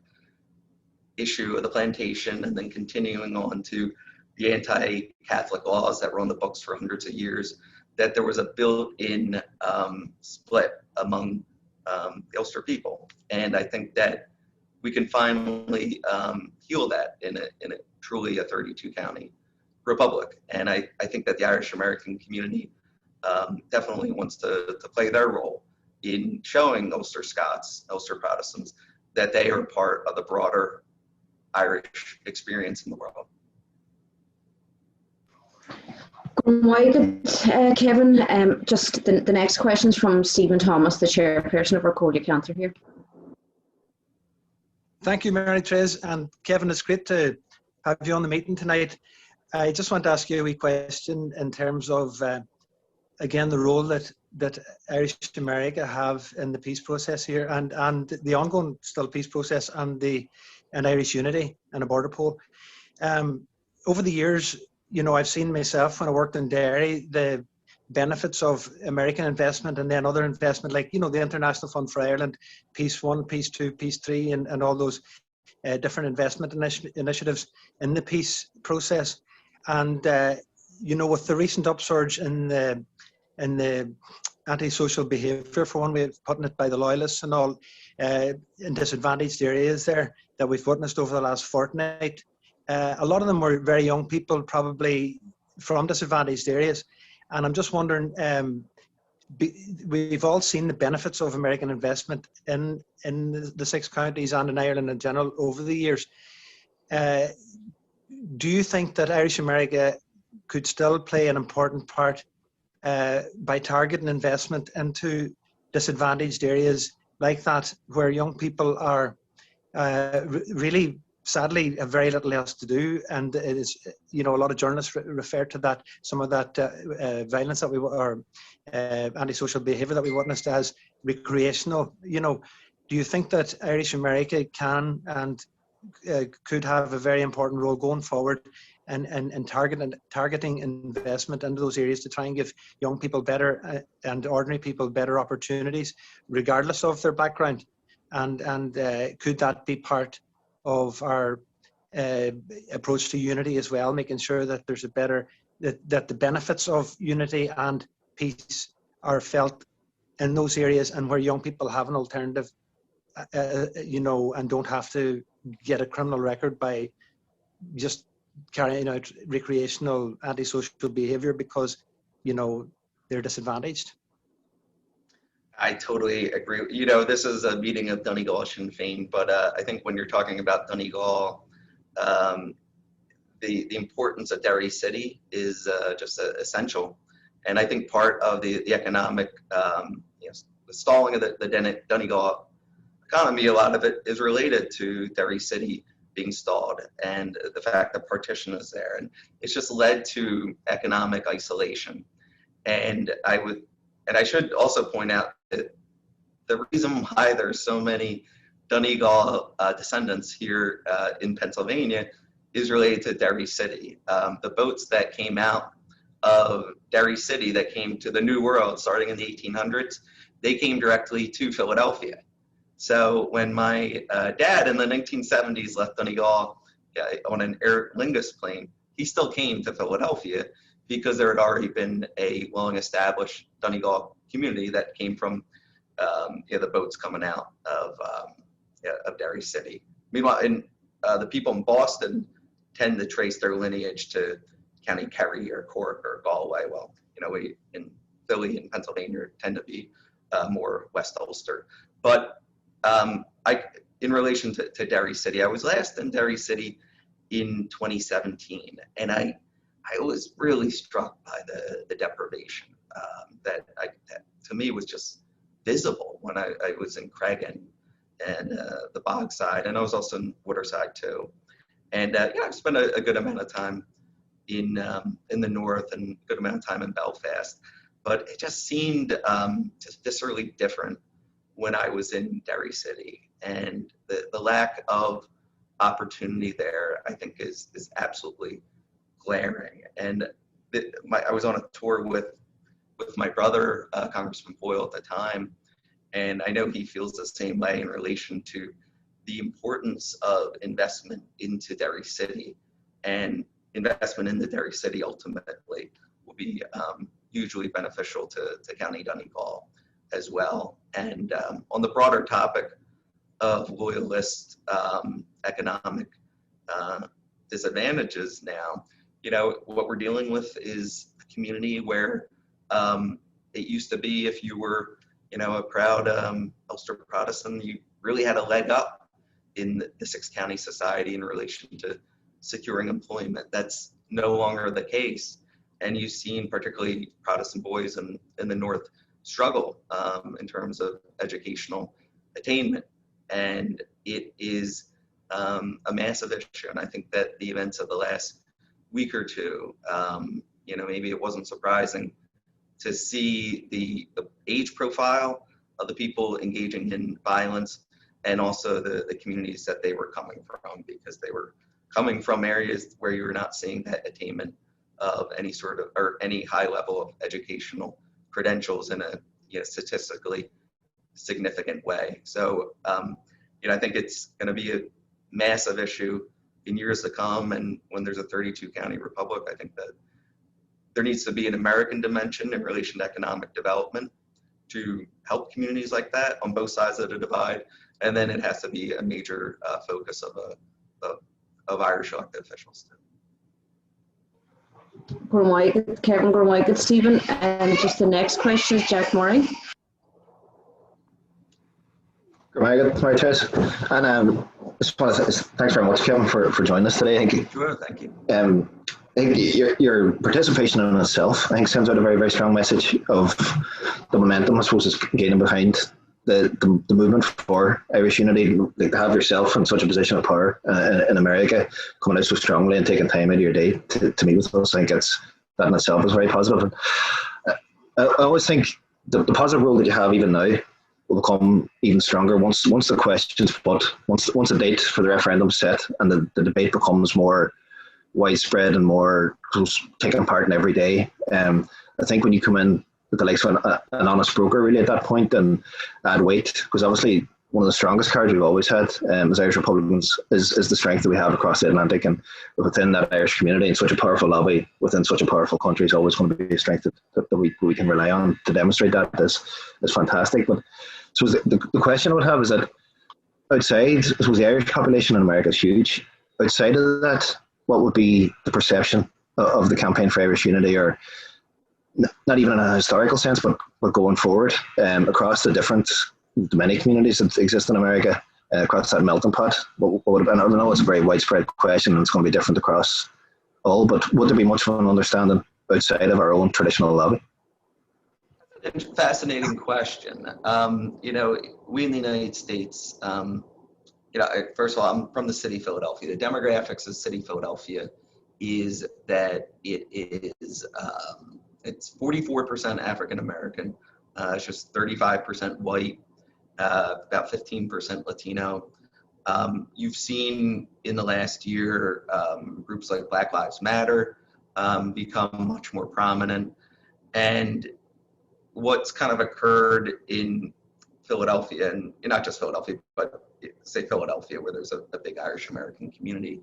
issue of the plantation, and then continuing on to the anti-Catholic laws that were on the books for hundreds of years, that there was a built-in split among the Ulster people. And I think that we can finally heal that in a truly a 32-county republic. And I think that the Irish American community definitely wants to play their role in showing Ulster Scots, Ulster Protestants, that they are part of the broader Irish experience in the world. Kevin, just the next question is from Stephen Thomas, the chairperson of our Cordia Council here. Thank you, Mary-Therese, and Kevin, it's great to have you on the meeting tonight. I just want to ask you a wee question in terms of, again, the role that Irish America have in the peace process here, and the ongoing still peace process, and Irish unity and a border poll. Over the years, I've seen myself when I worked in Derry, the benefits of American investment and then other investment, like, the International Fund for Ireland, Peace 1, Peace 2, Peace 3, and all those different investment initiatives in the peace process. And, with the recent upsurge in the antisocial behaviour, for one way of putting it, by the loyalists and all, in disadvantaged areas there that we've witnessed over the last fortnight, a lot of them were very young people, probably from disadvantaged areas. And I'm just wondering, we've all seen the benefits of American investment in the 6 counties and in Ireland in general over the years. Do you think that Irish America could still play an important part by targeting investment into disadvantaged areas like that, where young people are really, sadly, have very little else to do. And it is, a lot of journalists refer to that, some of that violence that or antisocial behaviour that we witnessed as recreational. Do you think that Irish America can and could have a very important role going forward and targeting investment into those areas to try and give young people better and ordinary people better opportunities, regardless of their background? And could that be part of our approach to unity as well, making sure that there's a better, that the benefits of unity and peace are felt in those areas, and where young people have an alternative, and don't have to get a criminal record by just carrying out recreational antisocial behavior because, they're disadvantaged? I totally agree. This is a meeting of Donegal Sinn Féin, but I think when you're talking about Donegal, the importance of Derry City is just essential. And I think part of the economic, the stalling of the Donegal economy, a lot of it is related to Derry City being stalled and the fact that partition is there. And it's just led to economic isolation. And I should also point out that the reason why there's so many Donegal descendants here in Pennsylvania is related to Derry City. The boats that came out of Derry City that came to the New World starting in the 1800s, they came directly to Philadelphia. So when my dad in the 1970s left Donegal on an Aer Lingus plane, he still came to Philadelphia because there had already been a long-established Donegal community that came from the boats coming out of Derry City. Meanwhile, the people in Boston tend to trace their lineage to County Kerry or Cork or Galway. Well, we in Philly and Pennsylvania tend to be more West Ulster. But in relation to Derry City, I was last in Derry City in 2017, and I was really struck by the deprivation that to me was just visible when I was in Creggan and the Bogside, and I was also in Waterside too. And I've spent a good amount of time in the north and a good amount of time in Belfast, but it just seemed just viscerally different when I was in Derry City, and the lack of opportunity there, I think, is absolutely glaring. And I was on a tour with my brother, Congressman Boyle at the time, and I know he feels the same way in relation to the importance of investment into Derry City, and investment in the Derry City ultimately will be hugely beneficial to County Donegal as well. And on the broader topic of loyalist economic disadvantages now, what we're dealing with is a community where it used to be if you were, a proud Ulster Protestant, you really had a leg up in the Six County Society in relation to securing employment. That's no longer the case. And you've seen particularly Protestant boys in the North struggle in terms of educational attainment. And it is a massive issue. And I think that the events of the last week or two, maybe it wasn't surprising to see the age profile of the people engaging in violence, and also the communities that they were coming from, because they were coming from areas where you were not seeing that attainment of any sort of, or any high level of educational credentials in a statistically significant way. So, I think it's going to be a massive issue in years to come. And when there's a 32 county republic, I think that there needs to be an American dimension in relation to economic development to help communities like that on both sides of the divide. And then it has to be a major focus of Irish elected officials too. Kevin Gormaiget, Stephen, and just the next question is Jack Murray. Gormaiget, Mary-Therese, and just want to say thanks very much, Kevin, for joining us today. Thank you. Sure, thank you. I think your participation in itself, I think, sends out a very, very strong message of the momentum, I suppose, is gaining behind the movement for Irish unity. Like, to have yourself in such a position of power in America, coming out so strongly and taking time out of your day to meet with us, I think that in itself is very positive. And I always think the positive role that you have even now will become even stronger once the questions put, once a date for the referendum set, and the debate becomes more widespread and more taking part in every day. I think when you come in with the likes of an honest broker, really, at that point, and add weight, because obviously one of the strongest cards we've always had as Irish Republicans is the strength that we have across the Atlantic, and within that Irish community, and such a powerful lobby within such a powerful country is always going to be a strength that we can rely on to demonstrate that is fantastic. But so the question I would have is that outside, I suppose the Irish population in America is huge. Outside of that, what would be the perception of the campaign for Irish unity, or not even in a historical sense, but going forward across the many communities that exist in America, across that melting pot? What would have been? I don't know, it's a very widespread question and it's going to be different across all, but would there be much of an understanding outside of our own traditional lobby? Fascinating question. We in the United States, first of all, I'm from the city of Philadelphia. The demographics of the city of Philadelphia is that it is, it's 44% African American, it's just 35% white, about 15% Latino. You've seen in the last year groups like Black Lives Matter become much more prominent. And what's kind of occurred in Philadelphia, and not just Philadelphia, but say Philadelphia, where there's a big Irish American community,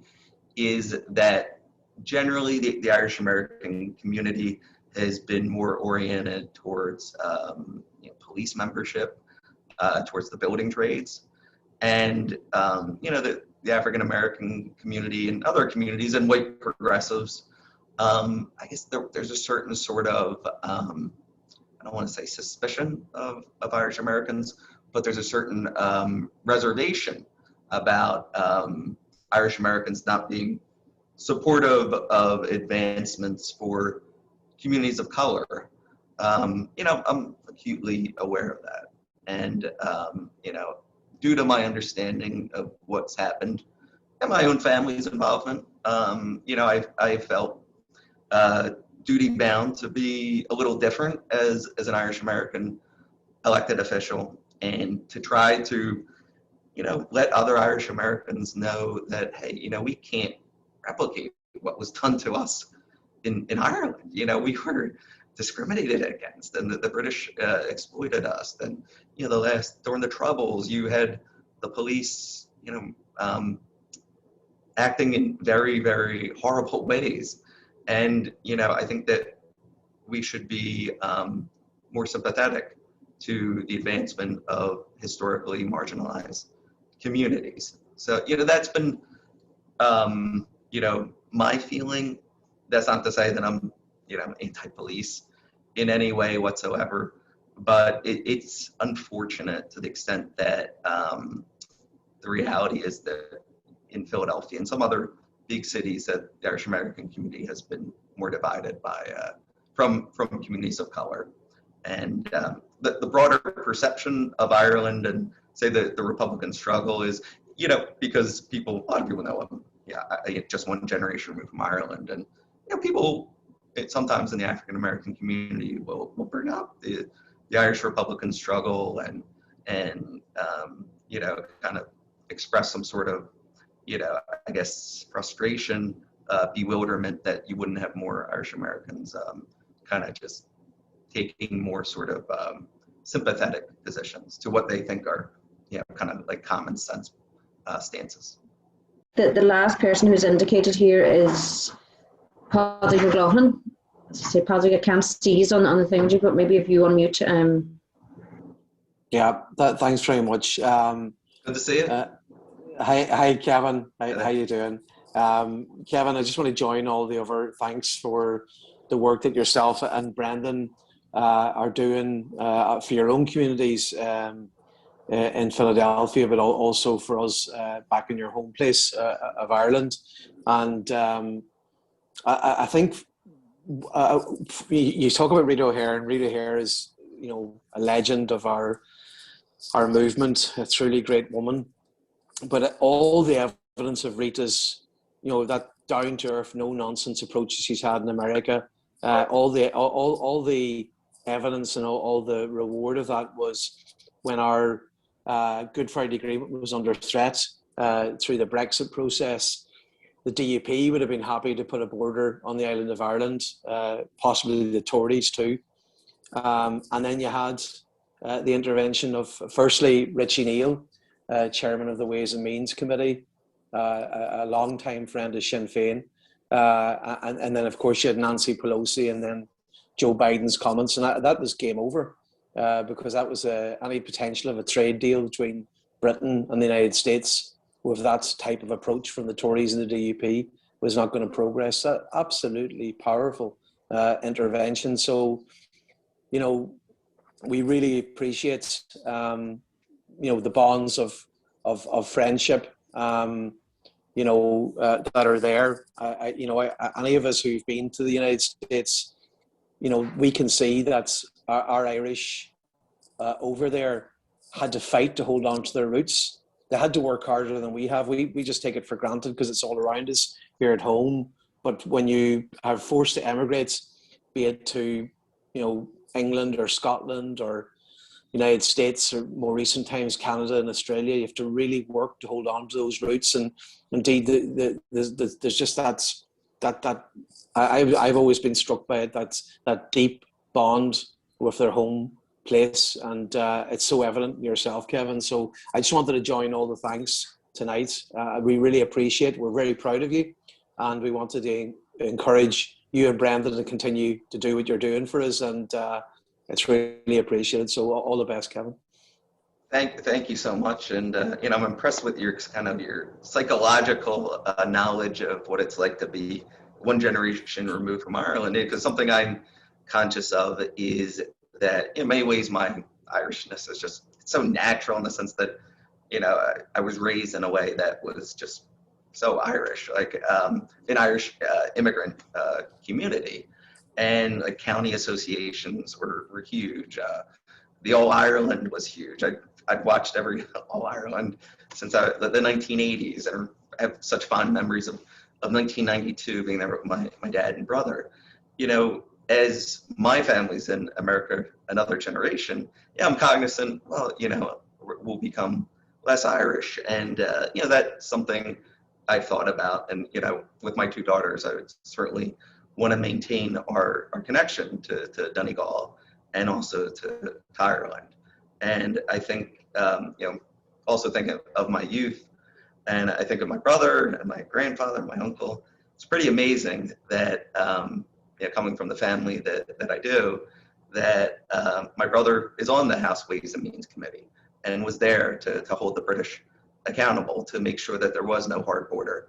is that generally the Irish American community has been more oriented towards police membership, towards the building trades, and the African American community and other communities and white progressives. I guess there's a certain sort of I don't want to say suspicion of Irish Americans, but there's a certain reservation about Irish Americans not being supportive of advancements for communities of color. I'm acutely aware of that. And, due to my understanding of what's happened and my own family's involvement, I felt duty bound to be a little different as an Irish American elected official, and to try to, let other Irish Americans know that, hey, we can't replicate what was done to us in Ireland. We were discriminated against, and the British exploited us. And during the Troubles, you had the police, acting in very, very horrible ways. And I think that we should be more sympathetic to the advancement of historically marginalized communities. So that's been my feeling. That's not to say that I'm anti-police in any way whatsoever, but it's unfortunate to the extent that the reality is that in Philadelphia and some other big cities, that the Irish American community has been more divided by from communities of color. And the broader perception of Ireland and say the Republican struggle is, because a lot of people know I'm just one generation removed from Ireland, and people sometimes in the African American community will bring up the Irish Republican struggle and kind of express some sort of I guess frustration, bewilderment that you wouldn't have more Irish Americans kind of just taking more sort of sympathetic positions to what they think are kind of like common sense stances. The last person who's indicated here is Padraig McLaughlin. As I say, Padraig, I can't see he's on the thing, but maybe if you unmute. Thanks very much. Good to see you. Hi, Kevin. How you doing? Kevin, I just want to join all the other thanks for the work that yourself and Brendan are doing for your own communities in Philadelphia, but also for us back in your home place of Ireland. And I think you talk about Rita O'Hare, and Rita O'Hare is, you know, a legend of our movement, a truly great woman. But all the evidence of Rita's, you know, that down to earth, no nonsense approach she's had in America, all the evidence and all the reward of that was when our Good Friday Agreement was under threat through the Brexit process. The DUP would have been happy to put a border on the island of Ireland, possibly the Tories too. And then you had the intervention of, firstly, Richie Neal, chairman of the Ways and Means Committee, a long-time friend of Sinn Féin. And then, of course, you had Nancy Pelosi and then Joe Biden's comments. And that was game over because that was any potential of a trade deal between Britain and the United States with that type of approach from the Tories and the DUP was not going to progress. That absolutely powerful intervention. So, you know, we really appreciate, you know, the bonds of friendship, you know, that are there. You know, any of us who've been to the United States, you know, we can see that our Irish over there had to fight to hold on to their roots. They had to work harder than we have. We just take it for granted because it's all around us here at home. But when you are forced to emigrate, be it to, you know, England or Scotland or United States or more recent times Canada and Australia, you have to really work to hold on to those roots. And indeed, there's just that I've always been struck by it, that deep bond with their home place, and it's so evident in yourself, Kevin. So I just wanted to join all the thanks tonight. We really appreciate, we're very proud of you, and we wanted to encourage you and Brendan to continue to do what you're doing for us, and it's really appreciated. So all the best, Kevin. Thank you so much, and you know, I'm impressed with your kind of your psychological knowledge of what it's like to be one generation removed from Ireland. Because something I'm conscious of is that in many ways my Irishness is just so natural in the sense that, you know, I was raised in a way that was just so Irish, like an Irish immigrant community, and like county associations were huge. The All Ireland was huge. I'd watched every All Ireland since the 1980s, and I have such fond memories of 1992 being there with my dad and brother. You know, as my family's in America another generation, yeah, I'm cognizant, well, you know, we'll become less Irish. And, you know, that's something I've thought about. And, you know, with my two daughters, I would certainly want to maintain our connection to Donegal and also to Ireland. And I think, you know, also think of my youth, and I think of my brother and my grandfather, my uncle. It's pretty amazing that, you know, coming from the family that I do, that my brother is on the House Ways and Means Committee and was there to hold the British accountable to make sure that there was no hard border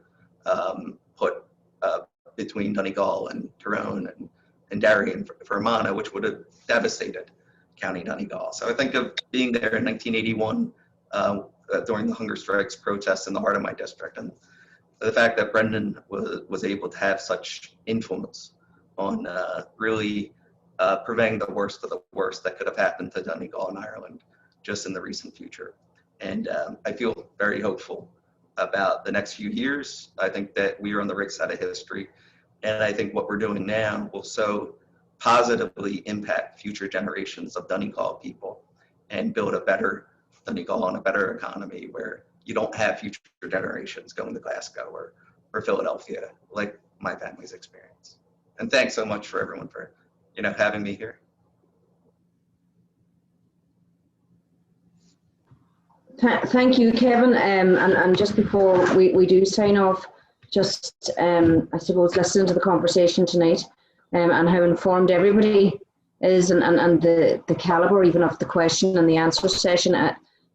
put between Donegal and Tyrone and Derry and Fermanagh, which would have devastated County Donegal. So I think of being there in 1981 during the hunger strikes protests in the heart of my district, and the fact that Brendan was able to have such influence on really preventing the worst of the worst that could have happened to Donegal and Ireland just in the recent future. And I feel very hopeful about the next few years. I think that we are on the right side of history, and I think what we're doing now will so positively impact future generations of Donegal people and build a better Donegal and a better economy where you don't have future generations going to Glasgow or Philadelphia like my family's experience. And thanks so much for everyone for, you know, having me here. Thank you, Kevin. And just before we do sign off, just I suppose listening to the conversation tonight and how informed everybody is, and the caliber even of the question and the answer session.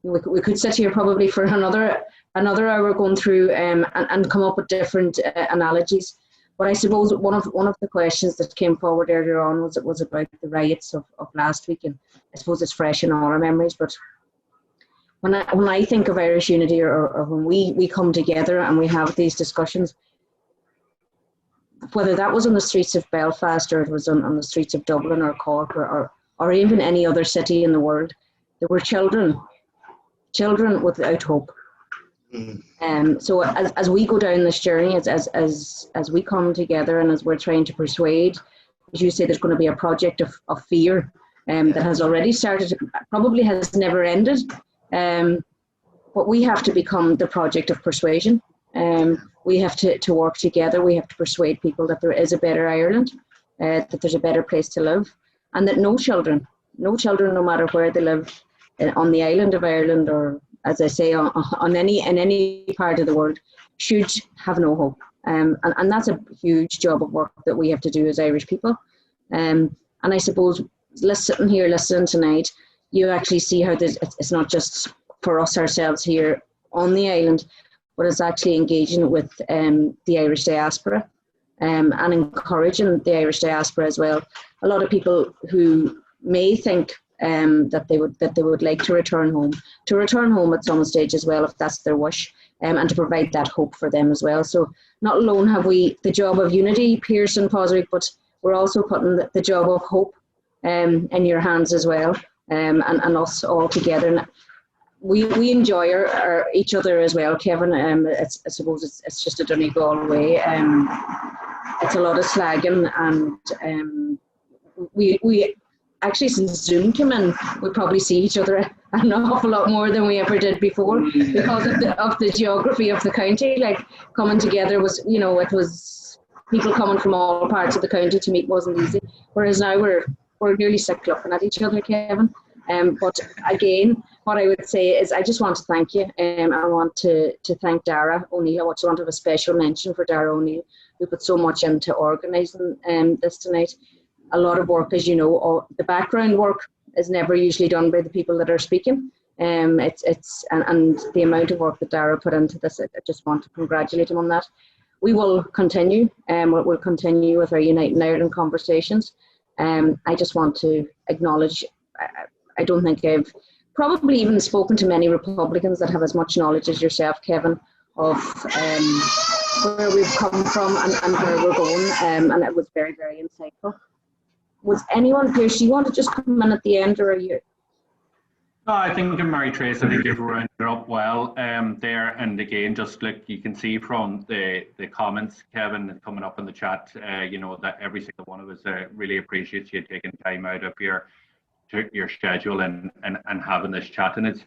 We could sit here probably for another hour going through and come up with different analogies. But I suppose one of the questions that came forward earlier on was about the riots of last week, and I suppose it's fresh in all our memories. But when I think of Irish unity, or when we come together and we have these discussions, whether that was on the streets of Belfast or it was on the streets of Dublin or Cork or even any other city in the world, there were children without hope. So as we go down this journey, as we come together and as we're trying to persuade, as you say, there's going to be a project of fear that has already started, probably has never ended. But we have to become the project of persuasion. We have to work together. We have to persuade people that there is a better Ireland, that there's a better place to live, and that no children, no matter where they live, on the island of Ireland or, as I say, in any part of the world, should have no hope. And that's a huge job of work that we have to do as Irish people. And I suppose, sitting here listening tonight, you actually see how it's not just for us ourselves here on the island, but it's actually engaging with the Irish diaspora and encouraging the Irish diaspora as well. A lot of people who may think that they would like to return home at some stage as well, if that's their wish, and to provide that hope for them as well. So not alone have we the job of unity, Pearse and Posrick, but we're also putting the job of hope in your hands as well, and us all together. And we enjoy our each other as well, Kevin. I suppose it's just a Donegal way. It's a lot of slagging, and we actually, since Zoom came in, we probably see each other an awful lot more than we ever did before, because of the geography of the county. Like, coming together was, it was people coming from all parts of the county to meet wasn't easy. Whereas now we're nearly sick looking at each other, Kevin. But again, what I would say is I just want to thank you. I want to thank Dara O'Neill. I want to have a special mention for Dara O'Neill, who put so much into organising this tonight. A lot of work, as you know, the background work is never usually done by the people that are speaking. And the amount of work that Dara put into this, I just want to congratulate him on that. We will continue, we'll continue with our Uniting Ireland conversations. I just want to acknowledge, I don't think I've probably even spoken to many Republicans that have as much knowledge as yourself, Kevin, of where we've come from and where we're going, and it was very, very insightful. Was anyone, Pearse, do you want to just come in at the end, or are you? No, I think Mary Trace, I think you've rounded it up well there. And again, just like you can see from the comments, Kevin, coming up in the chat, that every single one of us really appreciates you taking time out of your schedule and having this chat. And it's,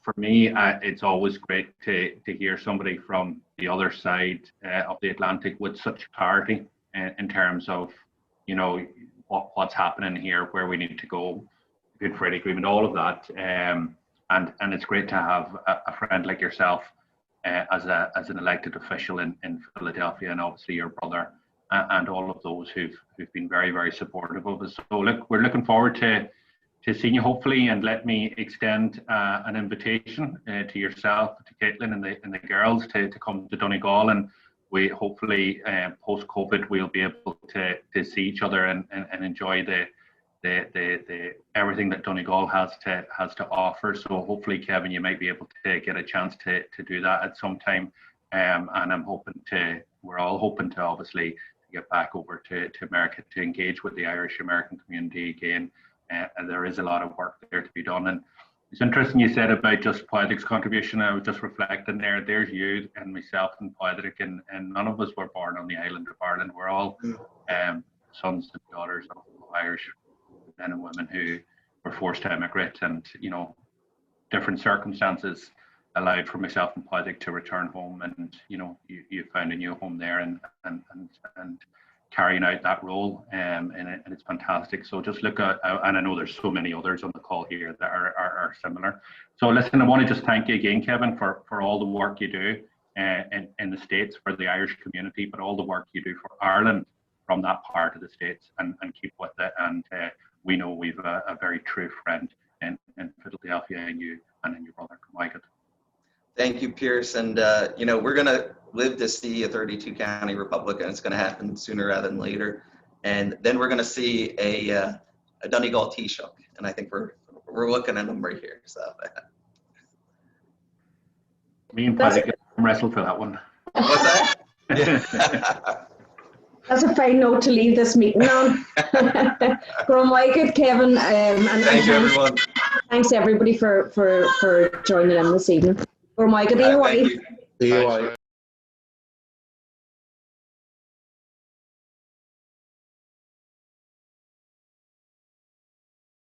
for me, it's always great to hear somebody from the other side of the Atlantic with such clarity in terms of, what's happening here, where we need to go, Good Friday Agreement, all of that. And it's great to have a friend like yourself as an elected official in Philadelphia, and obviously your brother and all of those who've been very, very supportive of us. So look, we're looking forward to seeing you, hopefully, and let me extend an invitation to yourself, to Caitlin and the girls to come to Donegal, and we hopefully post-COVID we'll be able to see each other and enjoy the everything that Donegal has to offer. So hopefully, Kevin, you might be able to get a chance to do that at some time, and we're all hoping to obviously get back over to America to engage with the Irish American community again. And there is a lot of work there to be done. And it's interesting you said about just Poetic's contribution. I was just reflecting there. There's you and myself and Poetic, and none of us were born on the island of Ireland. We're all sons and daughters of Irish men and women who were forced to emigrate, and different circumstances allowed for myself and Poetic to return home, and you found a new home there and carrying out that role, and it's fantastic. So just look at, and I know there's so many others on the call here that are similar. So listen, I want to just thank you again, Kevin, for all the work you do in the States for the Irish community, but all the work you do for Ireland from that part of the States, and keep with it. And we know we've a very true friend in Philadelphia, and you and in your brother, Michael. Thank you, Pearse. And, we're going to live to see a 32-county republic, and it's going to happen sooner rather than later. And then we're going to see a Donegal Taoiseach. And I think we're looking at them right here. So. Me and Paddy can wrestle for that one. What's that? That's a fine note to leave this meeting on. Good, Kevin, and Thank you, everyone. thanks everybody for joining in this evening. Good, Thank you. See you.